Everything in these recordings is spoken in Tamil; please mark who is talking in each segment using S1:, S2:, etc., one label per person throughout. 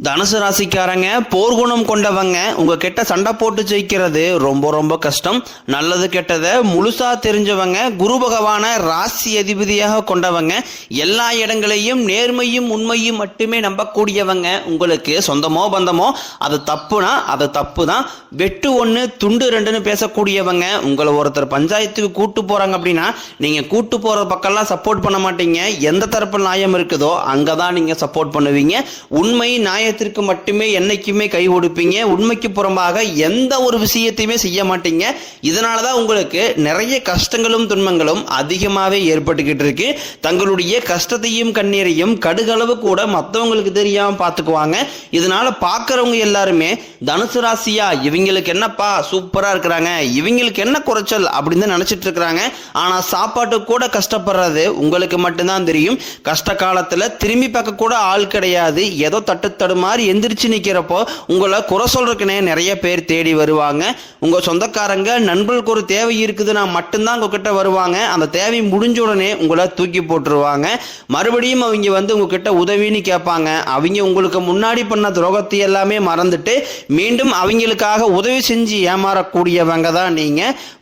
S1: தனுசு ராசிக்காரங்க போர்க்குணம் கொண்டவங்க உங்ககிட்ட சண்டை போட்டு ஜெயிக்கிறது ரொம்ப ரொம்ப கஷ்டம். நல்லது கெட்டதை முழுசா தெரிஞ்சவங்க, குரு பகவான ராசி அதிபதியாக கொண்டவங்க, எல்லா இடங்களையும் நேர்மையும் உண்மையும் மட்டுமே நம்பக்கூடியவங்க. உங்களுக்கு சொந்தமோ பந்தமோ அது தப்புனா அது தப்பு தான், வெட்டு ஒன்று துண்டு ரெண்டுன்னு பேசக்கூடியவங்க. உங்களை ஒருத்தர் பஞ்சாயத்துக்கு கூட்டு போறாங்க அப்படின்னா நீங்க கூட்டு போற பக்கம்லாம் சப்போர்ட் பண்ண மாட்டீங்க. எந்த தரப்பு நியாயம் இருக்குதோ அங்கதான் நீங்க சப்போர்ட் பண்ணுவீங்க. உண்மை நியாயத்திற்கு மட்டுமே என்னைக்குமே கை கொடுப்பீங்க. உண்மைக்கு புறம்பாக எந்த ஒரு விஷயத்தையுமே செய்ய மாட்டீங்க. இதனாலதான் உங்களுக்கு நிறைய கஷ்டங்களும் துன்பங்களும் அதிகமாகவே ஏற்பட்டுக்கிட்டு இருக்கு. தங்களுடைய கஷ்டத்தையும் கண்ணீரையும் கடுகளவு கூட மற்றவங்களுக்கு தெரியாம பார்த்துக்குவாங்க. இதனால பார்க்கறவங்க எல்லாருமே தனுசு ராசியா இவங்களுக்கு என்னப்பா சூப்பரா இருக்கிறாங்க, இவங்களுக்கு என்ன குறைச்சல் அப்படின்னு நினைச்சிட்டு இருக்கிறாங்க. ஆனா சாப்பாட்டு கூட கஷ்டப்படுறது உங்களுக்கு மட்டும்தான் தெரியும். கஷ்ட காலத்துல திரும்பி பார்க்க கூட ஆள் கிடையாது. ஏதோ தட்டு மாதிரி எந்திரிச்சு நிக்கிறப்போ உங்களை குறை சொல்றதுக்குனே நிறைய பேர் தேடி வருவாங்க. உங்க சொந்தக்காரங்க நண்பர்களுக்கு ஒரு தேவை இருக்குதுன்னா மட்டும்தான் உங்ககிட்ட வருவாங்க. அந்த தேவை முடிஞ்ச உடனே உங்களை தூக்கி போட்டுருவாங்க. மறுபடியும் அவங்க உங்ககிட்ட உதவின்னு கேட்பாங்க. அவங்க உங்களுக்கு முன்னாடி பண்ண துரோகத்தை எல்லாமே மறந்துட்டு மீண்டும் அவங்களுக்காக உதவி செஞ்சு ஏமாறக்கூடியவங்க தான் நீங்க.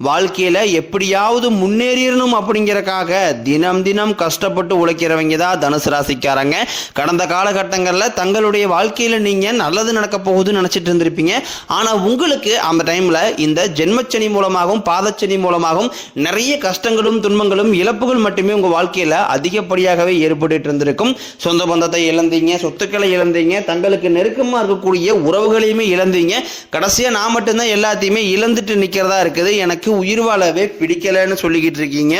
S1: வாழ்க்கையில எப்படியாவது முன்னேறிடணும் அப்படிங்கறக்காக தினம் தினம் கஷ்டப்பட்டு உழைக்கிறவங்க தான் தனுசு ராசிக்காரங்க. கடந்த காலகட்டங்களில் தங்களுடைய வாழ்க்கையில நீங்க நல்லது நடக்க போகுதுன்னு நினைச்சிட்டு இருந்திருப்பீங்க. ஆனா உங்களுக்கு அந்த டைம்ல இந்த ஜென்மச்சனி மூலமாகவும் பாதச்சனி மூலமாகவும் நிறைய கஷ்டங்களும் துன்பங்களும் இழப்புகள் மட்டுமே உங்க வாழ்க்கையில அதிகப்படியாகவே ஏற்பட்டு இருந்திருக்கும். சொந்த பந்தத்தை இழந்தீங்க, சொத்துக்களை இழந்தீங்க, தங்களுக்கு நெருக்கமா இருக்கக்கூடிய உறவுகளையுமே இழந்தீங்க. கடைசியா நான் மட்டும்தான் எல்லாத்தையுமே இழந்துட்டு நிக்கிறதா இருக்குது, எனக்கு உயிர் வாழவே பிடிக்கலன்னு சொல்லிக்கிட்டு இருக்கீங்க.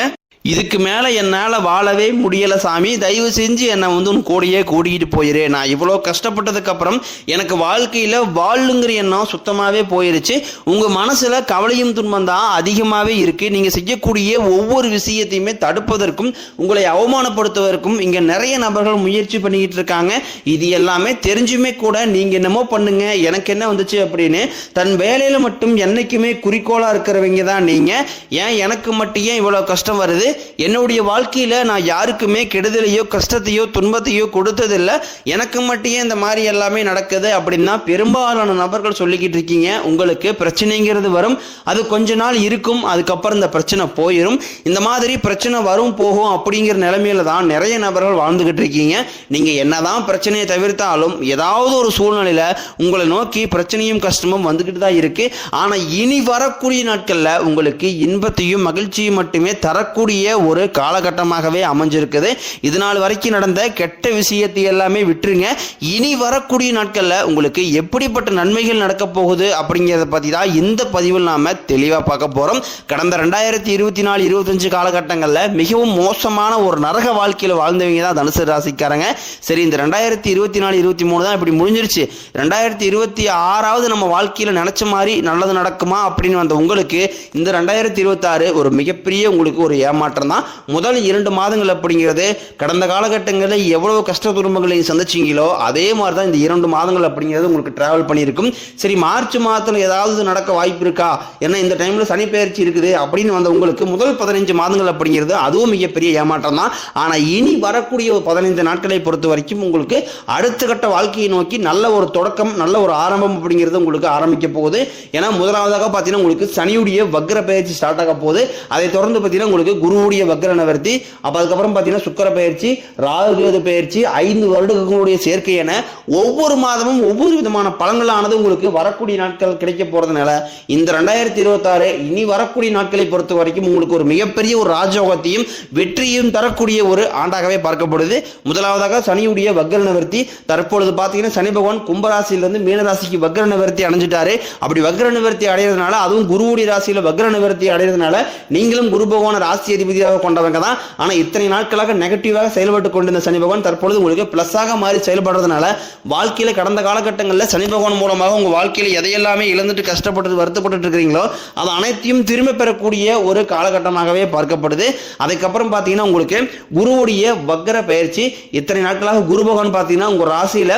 S1: இதுக்கு மேலே என்னால் வாழவே முடியலை சாமி, தயவு செஞ்சு என்னை உன் கூடையே கூட்டிகிட்டு போயிரு. நான் இவ்வளோ கஷ்டப்பட்டதுக்கப்புறம் எனக்கு வாழ்க்கையில் வாழுங்கிற எண்ணம் சுத்தமாகவே போயிருச்சு. உங்கள் மனசில் கவலையும் துன்பம் தான் அதிகமாகவே இருக்குது. நீங்கள் செய்யக்கூடிய ஒவ்வொரு விஷயத்தையுமே தடுப்பதற்கும் உங்களை அவமானப்படுத்துவதற்கும் இங்கே நிறைய நபர்கள் முயற்சி பண்ணிக்கிட்டு இருக்காங்க. இது எல்லாமே தெரிஞ்சுமே கூட நீங்கள் என்னமோ பண்ணுங்க, எனக்கு என்ன வந்துச்சு அப்படின்னு தன் வேலையில் மட்டும் என்னைக்குமே குறிக்கோளாக இருக்கிறவங்க தான் நீங்கள். ஏன் எனக்கு மட்டும் ஏன் இவ்வளோ கஷ்டம் வருது, என்னுடைய வாழ்க்கையில நான் யாருக்குமே கெடுதலையோ கஷ்டத்தையோ துன்பத்தையோ கொடுத்ததில்லை, எனக்கு மட்டும் இந்த மாதிரி எல்லாமே நடக்குது அப்படின்னா பெரும்பாலான நபர்கள் சொல்லிக்கிட்டு இருக்கீங்க. உங்களுக்கு பிரச்சனைங்கிறது வரும், அது கொஞ்ச நாள் இருக்கும், அதுக்கப்புறம் இந்த பிரச்சனை போயிடும். இந்த மாதிரி பிரச்சனை வரும் போகும் அப்படிங்கிற நிலைமையில தான் நிறைய நபர்கள் வாழ்ந்துகிட்டு இருக்கீங்க. நீங்க என்னதான் பிரச்சனையை தவிர்த்தாலும் ஏதாவது ஒரு சூழ்நிலையில உங்களை நோக்கி பிரச்சனையும் கஷ்டமும் வந்துகிட்டு தான் இருக்கு. ஆனா இனி வரக்கூடிய நாட்கள்ல உங்களுக்கு இன்பத்தையும் மகிழ்ச்சியும் மட்டுமே தரக்கூடிய ஒரு காலகட்டமாகவே அமைஞ்சிருக்குது. இதனால் வரைக்கும் நடந்த கெட்ட விஷயத்தை எல்லாமே விட்டுருங்க. இனி வரக்கூடிய நாட்கள்ல உங்களுக்கு எப்படிப்பட்ட நன்மைகள் நடக்க போகுது அப்படிங்கிறத பத்தி தான் இந்த பதிவில் நாம தெளிவா பார்க்க போறோம். கடந்த 2024-25 காலகட்டங்கள்ல மிகவும் மோசமான ஒரு நரக வாழ்க்கையில வாழ்ந்தவங்க தான் தனுசு ராசிக்காரங்க. சரி, இந்த 2024-23 தான் இப்படி முடிஞ்சிருச்சு. 2026 நம்ம வாழ்க்கையில நினைச்ச மாதிரி நல்லது நடக்குமா அப்படின்னு வந்த உங்களுக்கு இந்த 2026 ஒரு மிகப்பெரிய உங்களுக்கு ஒரு ஏமாற்றம் தான். முதல் 2 மாதங்கள் அப்படிங்கிறது கடந்த காலகட்டங்களில் எவ்வளவு கஷ்ட துன்பங்களை சந்திச்சீங்களோ அதே மாதிரி தான் இந்த 2 மாதங்கள் அப்படிங்கிறது உங்களுக்கு டிராவல் பண்ணியிருக்கும். சரி, மார்ச் மாதத்தில் ஏதாவது நடக்க வாய்ப்பு இருக்கா, ஏன்னா இந்த டைம்ல சனி பெயர்ச்சி இருக்குது அப்படின்னு வந்த உங்களுக்கு முதல் 15 மாதங்கள் அப்படிங்கிறது அதுவும் மிகப்பெரிய ஏமாற்றம் தான். ஆனா இனி வரக்கூடிய 15 நாட்களை பொறுத்த வரைக்கும் உங்களுக்கு அடுத்த கட்ட வாழ்க்கையை நோக்கி நல்ல ஒரு தொடக்கம், நல்ல ஒரு ஆரம்பம் அப்படிங்கிறது உங்களுக்கு ஆரம்பிக்க போகுது. ஏன்னா முதலாவதாக பார்த்தீங்கன்னா உங்களுக்கு சனியுடைய வக்ர பெயர்ச்சி ஸ்டார்ட் ஆக போகுது. அதை தொடர்ந்து பார்த்தீங்கன்னா உங்களுக்கு குருவுடைய வக்ர நிவர்த்தி, அதுக்கப்புறம் பார்த்தீங்கன்னா சுக்கிர பெயர்ச்சி, ராகு கேது பெயர்ச்சி, 5 வருடங்களுடைய சேர்க்கை என ஒவ்வொரு மாதமும் ஒவ்வொரு விதமான பலன்களானது உங்களுக்கு வரக்கூடிய நாட்கள் கிடைக்க போறதுனால இந்த 2026 இனி வரக்கூடிய நாட்களை பொறுத்த வரைக்கும் உங்களுக்கு ஒரு மிகப்பெரிய ஒரு ராஜயோகத்தையும் வெற்றியும் தரக்கூடிய ஒரு ஆண்டாகவே பார்க்கப்படுது. முதலாவதாக சனியுடைய வக்ர நிவர்த்தி. தற்பொழுது பார்த்தீங்கன்னா சனி பகவான் கும்பராசியிலிருந்து மீனராசிக்கு வக்ர நிவர்த்தி அடைஞ்சிட்டாரு. அப்படி வக்ர நிவர்த்தி அடைகிறதுனால, அதுவும் குருவுடைய ராசியில வக்ர நிவர்த்தி அடைகிறதுனால நீங்களும் குரு பகவான் ராசி அதிபதியாக கொண்டவங்க தான். ஆனா இத்தனை நாட்களாக நெகட்டிவாக செயல்பட்டு கொண்டிருந்த சனி பகவான் தற்பொழுது உங்களுக்கு பிளஸாக மாறி செயல்படுறதுனால வாழ்க்கையில கடந்த காலகட்டங்களில் சனி பகவான் மூலமாக உங்க வாழ்க்கையில எதையெல்லாமே இழந்துட்டு கஷ்டப்பட்டு வருத்தப்பட்டு இருக்கிறீங்களோ அது அனைத்தையும் திரும்ப பெறக்கூடிய ஒரு காலகட்டமாகவே பார்க்கப்படுது. அதுக்கப்புறம் பார்த்தீங்கன்னா உங்களுக்கு குருவுடைய வக்ர பயிற்சி. இத்தனை நாட்களாக குரு பகவான் பார்த்தீங்கன்னா உங்க ராசியில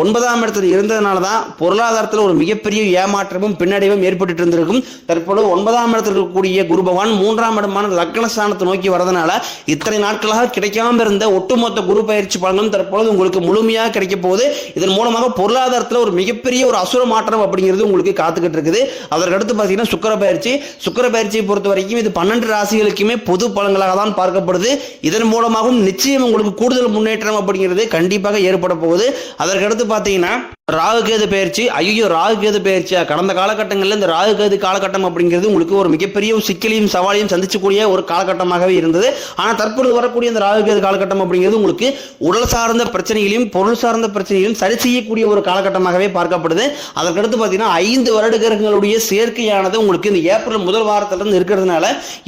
S1: 9ஆம் இடத்துல இருந்ததுனால தான் பொருளாதாரத்தில் ஒரு மிகப்பெரிய ஏமாற்றமும் பின்னடைவும் ஏற்பட்டு இருந்திருக்கும். தற்பொழுது 9ஆம் இடத்தில் இருக்கக்கூடிய குரு பகவான் 3ஆம் இடமான லக்னஸ்தான லாபஸ்தானத்தை நோக்கி வரதுனால இத்தனை நாட்களாக கிடைக்காம இருந்த ஒட்டுமொத்த குரு பயிற்சி பலனும் தற்பொழுது உங்களுக்கு முழுமையாக கிடைக்க போகுது. இதன் மூலமாக பொருளாதாரத்தில் ஒரு மிகப்பெரிய ஒரு அசுர மாற்றம் அப்படிங்கிறது உங்களுக்கு காத்துக்கிட்டு இருக்குது. அதற்கடுத்து பார்த்தீங்கன்னா சுக்கிர பயிற்சியை பொறுத்த வரைக்கும் இது 12 ராசிகளுக்குமே பொது பலன்களாக தான் பார்க்கப்படுது. இதன் மூலமாகவும் நிச்சயம் உங்களுக்கு கூடுதல் முன்னேற்றம் அப்படிங்கிறது கண்டிப்பாக ஏற்பட போகுது. அதற்கடுத்து பார்த்தீங்கன்னா ராகுகேது பயிற்சியா கடந்த காலகட்டங்களில் இந்த ராகுகேது காலகட்டம் அப்படிங்கிறது உங்களுக்கு ஒரு மிகப்பெரிய ஒரு சிக்கலையும் சவாலையும் சந்திச்சக்கூடிய ஒரு காலகட்டமாகவே இருந்தது. ஆனால் தற்பொழுது வரக்கூடிய இந்த ராகுகேது காலகட்டம் அப்படிங்கிறது உங்களுக்கு உடல் சார்ந்த பிரச்சனைகளையும் பொருள் சார்ந்த பிரச்சனைகளையும் சரி செய்யக்கூடிய ஒரு காலகட்டமாகவே பார்க்கப்படுது. அதற்கடுத்து பார்த்தீங்கன்னா 5 வருட கிரகங்களுடைய சேர்க்கையானது உங்களுக்கு இந்த ஏப்ரல் முதல் வாரத்திலிருந்து இருக்கிறதுனால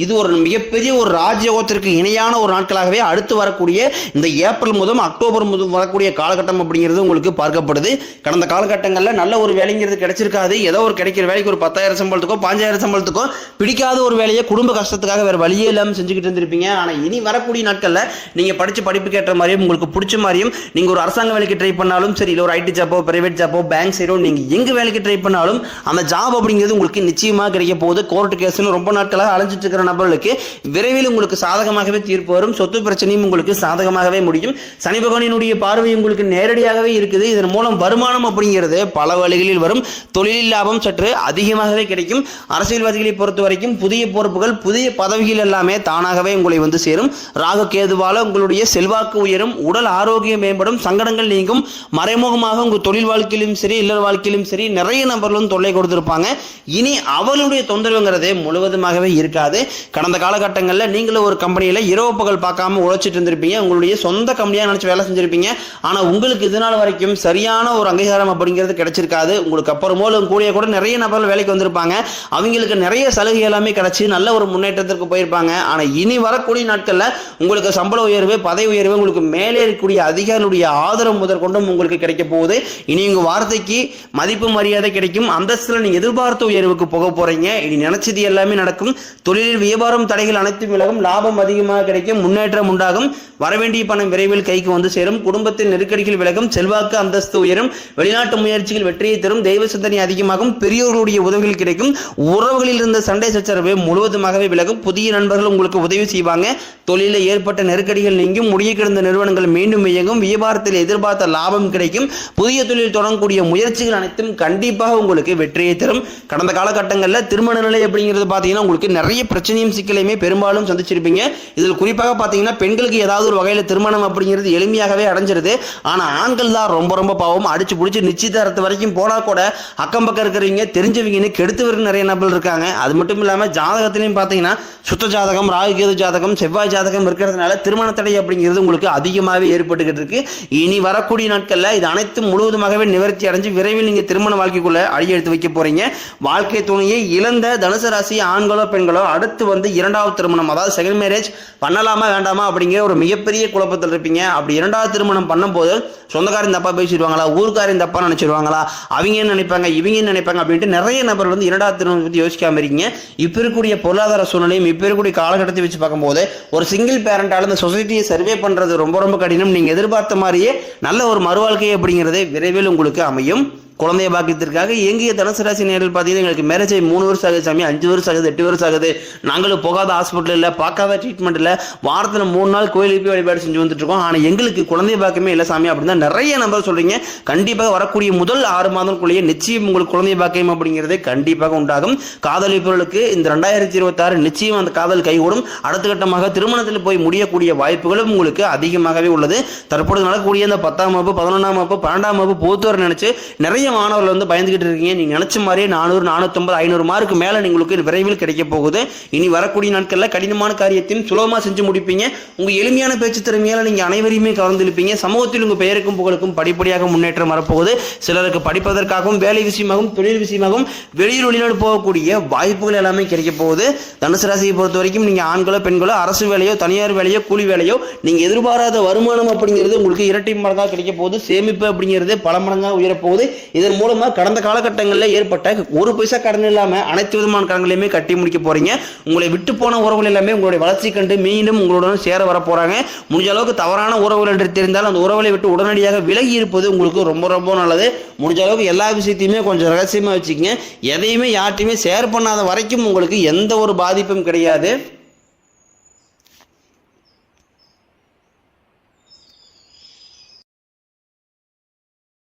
S1: இது ஒரு மிகப்பெரிய ஒரு ராஜயோகத்திற்கு இணையான ஒரு நாட்களாகவே அடுத்து வரக்கூடிய இந்த ஏப்ரல் முதல் அக்டோபர் முதல் வரக்கூடிய காலகட்டம் அப்படிங்கிறது உங்களுக்கு பார்க்கப்படுது. கடந்த காலகட்டங்களில் நல்ல ஒரு வேலைங்கிறது கிடைச்சிருக்காது. ஏதோ ஒரு கிடைக்கிற வேலைக்கு ஒரு 10,000 சம்பளத்துக்கோ 5,000 சம்பளத்துக்கோ பிடிக்காத ஒரு வேலையை குடும்ப கஷ்டத்துக்காக வேற வழியே இல்லாமல் செஞ்சுக்கிட்டு இருந்திருப்பீங்க. ஆனால் இனி வரக்கூடிய நாட்களில் நீங்கள் படித்த படிப்புக்கு ஏற்ற மாதிரியும் உங்களுக்கு பிடிச்ச மாதிரியும் நீங்கள் ஒரு அரசாங்க வேலைக்கு ட்ரை பண்ணாலும் சரி, இல்லை ஒரு ஐடி ஜாப்போ பிரைவேட் ஜாப்போ பேங்க் சைடோ நீங்கள் எங்கே வேலைக்கு ட்ரை பண்ணாலும் அந்த ஜாப் அப்படிங்கிறது உங்களுக்கு நிச்சயமாக கிடைக்க போகுது. கோர்ட்டு கேஸ்னு ரொம்ப நாட்களாக அலைஞ்சிட்டு இருக்கிற நபர்களுக்கு விரைவில் உங்களுக்கு சாதகமாகவே தீர்ப்பு வரும். சொத்து பிரச்சனையும் உங்களுக்கு சாதகமாகவே முடியும். சனி பகவானினுடைய பார்வை உங்களுக்கு நேரடியாகவே இருக்குது. இதன் மூலம் வருமானம் அப்படிங்கிறது பல வழிகளில் வரும். தொழில் லாபம் சற்று அதிகமாகவே கிடைக்கும். அரசியல்வாதிகளை பொறுத்த வரைக்கும் புதிய பொறுப்புகள் புதிய பதவிகள் எல்லாமே தானாகவே உங்களை வந்து சேரும். ராகு கேதுவால உங்களுடைய செல்வாக்கு உயரும், உடல் ஆரோக்கியம் மேம்படும், சங்கடங்கள் நீங்கும். மறைமுகமாக உங்கள் தொழில் வாழ்க்கையிலும் சரி இல்லற வாழ்க்கையிலும் சரி நிறைய நபர்களும் தொல்லை கொடுத்திருப்பாங்க. இனி அவளுடைய தொந்தரவுங்கிறது முழுவதுமாகவே இருக்காது. கடந்த காலகட்டங்களில் நீங்களும் ஒரு கம்பெனியில் இரவு பகல் பார்க்காம உழைச்சிட்டு இருந்திருப்பீங்க. உங்களுடைய சொந்த கம்பெனியாக நினைச்சு வேலை செஞ்சிருப்பீங்க. ஆனால் உங்களுக்கு இதனால் வரைக்கும் சரியான ஒரு அங்கீகாரம் அப்படிங்கிறது கிடைச்சிருக்காது. உங்களுக்கு அப்புறமோ கூட நிறைய நபர்கள் வேலைக்கு வந்திருப்பாங்க. அவங்களுக்கு நிறைய சலுகை எல்லாமே கிடைச்சி நல்ல ஒரு முன்னேற்றத்திற்கு போயிருப்பாங்க. ஆனால் இனி வரக்கூடிய நாட்களில் உங்களுக்கு சம்பள உயர்வு பதவி உயர்வு உங்களுக்கு மேலே இருக்கக்கூடிய அதிகாரிகளுடைய ஆதரவு முதற்கொண்டும் உங்களுக்கு கிடைக்க போகுது. இனி உங்க வார்த்தைக்கு மதிப்பு மரியாதை கிடைக்கும். அந்தஸ்தில் நீங்க எதிர்பார்த்த உயர்வுக்கு போக போறீங்க. இனி நினைச்சது எல்லாமே நடக்கும். தொழிலில் வியாபாரம் தடைகள் அனைத்தும் விலகும். லாபம் அதிகமாக கிடைக்கும். முன்னேற்றம் உண்டாகும். வரவேண்டிய பணம் விரைவில் கைக்கு வந்து சேரும். குடும்பத்தின் நெருக்கடிகள் விலகும். செல்வாக்கு அந்தஸ்து உயரும். வெளிநாட்டு முயற்சிகள் வெற்றியை தரும். தெய்வ சிந்தனை அதிகமாகும். பெரியோர்களுடைய உதவிகள் கிடைக்கும். உறவுகளில் இருந்த சண்டை சச்சரவு முழுவதுமாகவே விலகும். புதிய நண்பர்கள் உங்களுக்கு உதவி செய்வாங்க. தொழிலில் ஏற்பட்ட நெருக்கடிகள் நீங்கும். முடிய கிடந்த நிறுவனங்கள் மீண்டும் இயங்கும். வியாபாரத்தில் எதிர்பார்த்த லாபம் கிடைக்கும். புதிய தொழில் தொடங்கக்கூடிய முயற்சிகள் அனைத்தும் கண்டிப்பாக உங்களுக்கு வெற்றியை தரும். கடந்த காலகட்டங்களில் திருமண நிலை அப்படிங்கிறது பார்த்தீங்கன்னா உங்களுக்கு நிறைய பிரச்சனையும் சிக்கலையுமே பெரும்பாலும் சந்திச்சிருப்பீங்க. இதில் குறிப்பாக பார்த்தீங்கன்னா பெண்களுக்கு ஏதாவது ஒரு வகையில் திருமணம் அப்படிங்கிறது எளிமையாகவே அடைஞ்சிருது. ஆனால் ஆண்கள் தான் ரொம்ப ரொம்ப பாவம். அடிச்சு பிடிச்சி நிச்சயதாரத்து வரைக்கும் போனா கூட அக்கம் பக்கம் இருக்கிறவங்க தெரிஞ்சவங்கன்னு கெடுத்து நிறைய நபர்கள் இருக்காங்க. அது மட்டும் இல்லாமல் ஜாதகத்திலையும் பார்த்தீங்கன்னா சுத்த ஜாதகம் ராகுகேது ஜாதகம் செவ்வாய் ஜாதகம் இருக்கிறதுனால திருமண தடை அப்படிங்கிறது உங்களுக்கு அதிகமாகவே ஏற்பட்டுக்கிட்டு இருக்கு. இனி வரக்கூடிய நாட்களில் இது அனைத்தும் முழுவதுமாகவே நிவர்த்தி அடைஞ்சு விரைவில் நீங்க திருமண வாழ்க்கைக்குள்ள அடி எடுத்து வைக்க போறீங்க. வாழ்க்கை துணையை இழந்த தனுசு ராசி ஆண்களோ பெண்களோ அடுத்து வந்து இரண்டாவது திருமணம் அதாவது செகண்ட் மேரேஜ் பண்ணலாமா வேண்டாமா அப்படிங்கிற ஒரு மிகப்பெரிய குழப்பத்தில் இருப்பீங்க. அப்படி இரண்டாவது திருமணம் பண்ணும்போது சொந்தக்காரன் தப்பா பேசிடுவாங்களா, ஊருக்காரன் தப்பா நினைச்சிருவாங்களா, அவங்க என்ன நினைப்பாங்க இவங்க என்ன நினைப்பாங்க அப்படின்ட்டு நிறைய நபர்கள் வந்து இரண்டாவது திருமணம் பற்றி யோசிக்காம இருக்கீங்க. இப்ப இருக்கக்கூடிய பொருளாதார சூழ்நிலையும் இப்ப இருக்கக்கூடிய காலகட்டத்தை வச்சு பார்க்கும்போது ஒரு சிங்கிள் பேரண்டால இந்த சொசைட்டியை சர்வே பண்றது ரொம்ப ரொம்ப கடினம். நீங்க எதிர்பார்த்த மாதிரியே நல்ல ஒரு மறுவாழ்க்கை அப்படிங்கிறது விரைவில் உங்களுக்கு அமையும். குழந்தைய பாக்கியத்திற்காக எங்கிய தனுசு ராசி நேரில் பார்த்தீங்கன்னா எங்களுக்கு மேரேஜ் 3 வருஷம் ஆகுது சாமி, 5 வருஷம் ஆகுது, 8 வருஷம் ஆகுது, நாங்களும் போகாத ஹாஸ்பிட்டல் இல்லை, பார்க்காத ட்ரீட்மெண்ட் இல்லை, வாரத்தில் 3 நாள் கோயிலுக்கு போய் வழிபாடு செஞ்சு வந்துட்டு இருக்கோம், ஆனால் எங்களுக்கு குழந்தை பாக்கியமே இல்லை சாமி அப்படின்னு நிறைய நம்பர் சொல்றீங்க. கண்டிப்பாக வரக்கூடிய முதல் 6 மாதங்களுக்குள்ளேயே நிச்சயம் உங்களுக்கு குழந்தை பாக்கியம் அப்படிங்கிறது கண்டிப்பாக உண்டாகும். காதலிப்பவர்களுக்கு இந்த 2026 நிச்சயம் அந்த காதல் கைகூடும். அடுத்த கட்டமாக திருமணத்தில் போய் முடியக்கூடிய வாய்ப்புகளும் உங்களுக்கு அதிகமாகவே உள்ளது. தற்பொழுது நடக்கக்கூடிய இந்த 10ஆம் வகுப்பு 11ஆம் வகுப்பு 12ஆம் வகுப்பு போத்துவர நினைச்சு நிறைய மாணவர்கள் வந்து பயந்துகிட்டு இருக்கீங்க. நீங்க நினைச்ச மாதிரியே 400 450 500 மார்க்கு மேல உங்களுக்கு விரைவில் கிடைக்க போகுது. இனி வரக்கூடிய நாட்கள்ல கடினமான காரியத்தையும் சுலபமா செஞ்சு முடிப்பீங்க. உங்க எளிமையான பேச்சு திறமையால நீங்க அனைவரையுமே கவர்ந்திருப்பீங்க. சமூகத்தில் உங்க பெயருக்கும் புகழுக்கும் படிப்படியாக முன்னேற்றம் வரப்போகுது. சிலருக்கு படிப்பதற்காகவும் வேலை விஷயமாகவும் தொழில் விஷயமாகவும் வெளிநாடு போகக்கூடிய வாய்ப்புகள் எல்லாமே கிடைக்க போகுது. தனுசு ராசியை பொறுத்த வரைக்கும் நீங்க ஆண்களோ பெண்களோ அரசு வேலையோ தனியார் வேலையோ கூலி வேலையோ நீங்க எதிர்பாராத வருமானம் அப்படிங்கிறது உங்களுக்கு இரட்டை மடங்காக கிடைக்க போகுது. சேமிப்பு அப்படிங்கிறது பல மடங்காக உயரப்போகுது. இதன் மூலமா கடந்த காலகட்டங்களில் ஏற்பட்ட 1 பைசா கடன் இல்லாம அனைத்து விதமான கடன்களையுமே கட்டி முடிக்க போறீங்க. உங்களை விட்டு போன உறவுகள் எல்லாமே உங்களுடைய வளர்ச்சி கண்டு மீண்டும் உங்களுடன் சேர வர போறாங்க. முடிஞ்ச அளவுக்கு தவறான உறவுகள் என்று தெரிந்தால் அந்த உறவுகளை விட்டு உடனடியாக விலகி இருப்பது உங்களுக்கு ரொம்ப ரொம்ப நல்லது. முடிஞ்ச அளவுக்கு எல்லா விஷயத்தையுமே கொஞ்சம் ரகசியமா வச்சுக்கங்க. எதையுமே யார்ட்டையுமே ஷேர் பண்ணாத வரைக்கும் உங்களுக்கு எந்த ஒரு பாதிப்பும் கிடையாது.